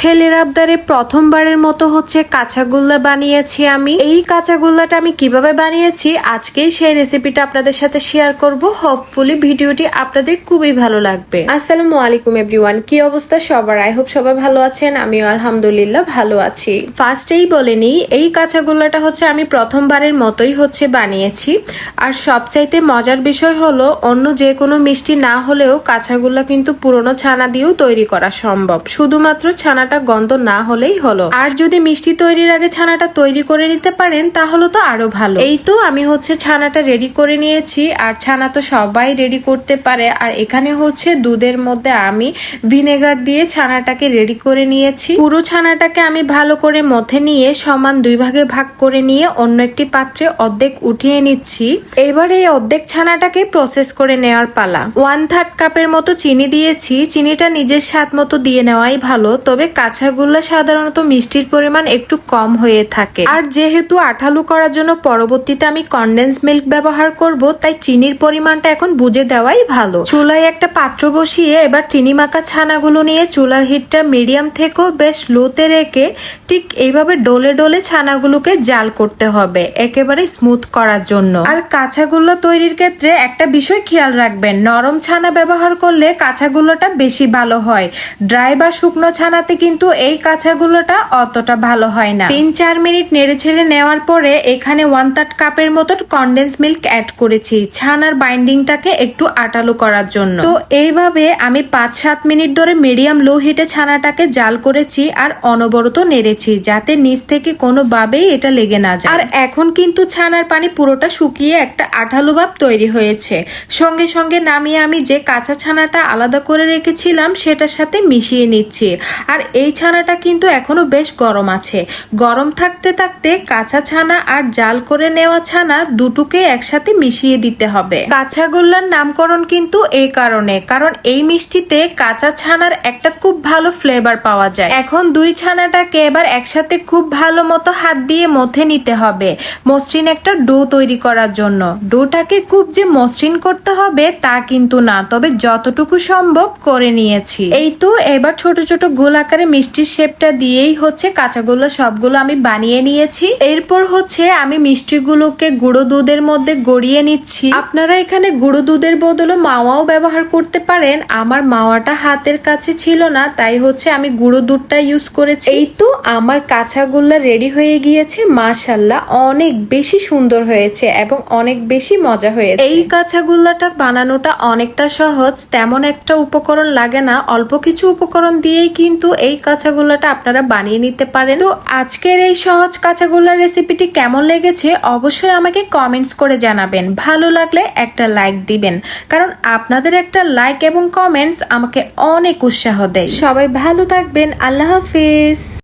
ছেলের আবদারে প্রথমবারের মতো কাঁচাগোল্লা বানিয়েছি আমি। এই কাঁচাগোল্লাটা আমি কিভাবে বানিয়েছি আজকেই সেই রেসিপিটা আপনাদের সাথে শেয়ার করব। হোপফুলি ভিডিওটি আপনাদের খুবই ভালো লাগবে। আসসালামু আলাইকুম এভরিওয়ান, কি অবস্থা সবার? আই হোপ সবাই ভালো আছেন, আমিও আলহামদুলিল্লাহ ভালো আছি। ফার্স্টেই বলে নিই, এই কাঁচাগোল্লাটা আমি প্রথমবারের মতোই বানিয়েছি। আর সবচাইতে মজার বিষয় হলো অন্য যে কোনো মিষ্টি না হলেও কাঁচাগোল্লা কিন্তু পুরনো ছানা দিয়েও তৈরি করা সম্ভব, শুধুমাত্র ছানাটা গন্ধ না হলেই হলো। আর যদি মিষ্টি তৈরির আগে ছানাটা তৈরি করে নিতে পারেন তাহলে তো আরো ভালো। এই তো আমি ছানাটা রেডি করে নিয়েছি। আর ছানা তো সবাই রেডি করতে পারে। আর এখানে দুধের মধ্যে আমি ভিনেগার দিয়ে ছানাটাকে রেডি করে নিয়েছি। পুরো ছানাটাকে আমি ভালো করে মথে নিয়ে সমান 2 ভাগে ভাগ করে নিয়ে অন্য একটি পাত্রে অর্ধেক উঠিয়ে নিচ্ছি। এবার এই অর্ধেক ছানাটাকে প্রসেস করে নেওয়ার পালা। 1/3 কাপের মতো চিনি দিয়েছি। চিনিটা নিজের স্বাদ মতো দিয়ে নেওয়াই ভালো, তবে কাঁচাগোল্লা সাধারণত মিষ্টির পরিমাণ একটু কম হয়ে থাকে। আর যেহেতু আঠালো করার জন্য পরবর্তীতে আমি কনডেন্স মিল্ক ব্যবহার করব, তাই চিনির পরিমাণটা এখন বুঝে দেওয়াই ভালো। চুলায় একটা পাত্র বসিয়ে এবার চিনি মাখা ছানাগুলো নিয়ে চুলার হিটটা মিডিয়াম থেকেও বেশ লোতে রেখে ঠিক এইভাবে ডলে ডলে ছানাগুলোকে জাল করতে হবে একেবারে স্মুথ করার জন্য। আর কাঁচাগোল্লা তৈরির ক্ষেত্রে একটা বিষয় খেয়াল রাখবেন, নরম ছানা ব্যবহার করলে কাঁচাগোল্লাটা বেশি ভালো হয়। ড্রাই বা শুকনো ছানাতে কিন্তু এই কাঁচাগোল্লাটা অতটা ভালো হয় না। 3-4 মিনিট নেড়ে ছেড়ে নেওয়ার পরে এখানে 1/3 কাপের মতো কনডেন্স মিল্ক অ্যাড করেছি ছানার বাইন্ডিংটাকে একটু আটালো করার জন্য। তো এইভাবে আমি 5-7 মিনিট ধরে মিডিয়াম লো হিটে ছানাটাকে জাল করেছি আর অনবরত নেড়েছি যাতে নিচ থেকে কোনোভাবেই এটা লেগে না যায়। আর এখন কিন্তু ছানার পানি পুরোটা শুকিয়ে একটা আঠালো ভাব তৈরি হয়েছে। সঙ্গে সঙ্গে নামিয়ে আমি যে কাঁচা ছানাটা আলাদা করে রেখেছিলাম সেটার সাথে মিশিয়ে নিচ্ছি। আর এই ছানাটা কিন্তু এখনো বেশ গরম আছে। গরম থাকতে থাকতে কাঁচা ছানা আর জাল করে নেওয়া ছানা দুটোকে একসাথে মিশিয়ে দিতে হবে। কাঁচাগোল্লার নামকরণ কিন্তু এই কারণে, কারণ এই মিষ্টিতে কাঁচা ছানার একটা খুব ভালো ফ্লেভার পাওয়া যায়। এখন দুই ছানাটাকে এবার একসাথে খুব ভালো মতো হাত দিয়ে মথে নিতে হবে মসৃণ একটা ডো তৈরি করার জন্য। ডোটাকে খুব যে মসৃণ করতে হবে তা কিন্তু না, তবে যতটুকু সম্ভব করে নিয়েছি। এই তো এবার ছোট ছোট গোল আকারে মিষ্টির শেপটা দিয়েই কাঁচাগোল্লা সবগুলো আমি বানিয়ে নিয়েছি। এরপর আমি মিষ্টিগুলোকে গুঁড়ো দুধের মধ্যে গড়িয়ে নিচ্ছি। আপনারা এখানে গুঁড়ো দুধের বদলে মাওয়াও ব্যবহার করতে পারেন। আমার মাওয়াটা হাতের কাছে ছিল না, তাই আমি গুঁড়ো দুধটা ইউজ করেছি। এই তো আমার কাঁচাগোল্লা রেডি হয়ে গিয়েছে। মাশাআল্লাহ, অনেক বেশি সুন্দর হয়েছে এবং অনেক বেশি মজা হয়েছে। এই কাঁচাগোল্লাটা বানানোটা অনেকটা সহজ, তেমন একটা উপকরণ লাগে না। অল্প কিছু উপকরণ দিয়েই কিন্তু এই কাঁচাগোল্লাটা আপনারা বানিয়ে নিতে পারেন। তো আজকের এই সহজ কাঁচাগোল্লার রেসিপিটি কেমন লেগেছে অবশ্যই আমাকে কমেন্টস করে জানাবেন। ভালো লাগলে একটা লাইক দিবেন, কারণ আপনাদের একটা লাইক এবং কমেন্টস আমাকে অনেক উৎসাহ দেয়। সবাই ভালো থাকবেন, আল্লাহ হাফিজ।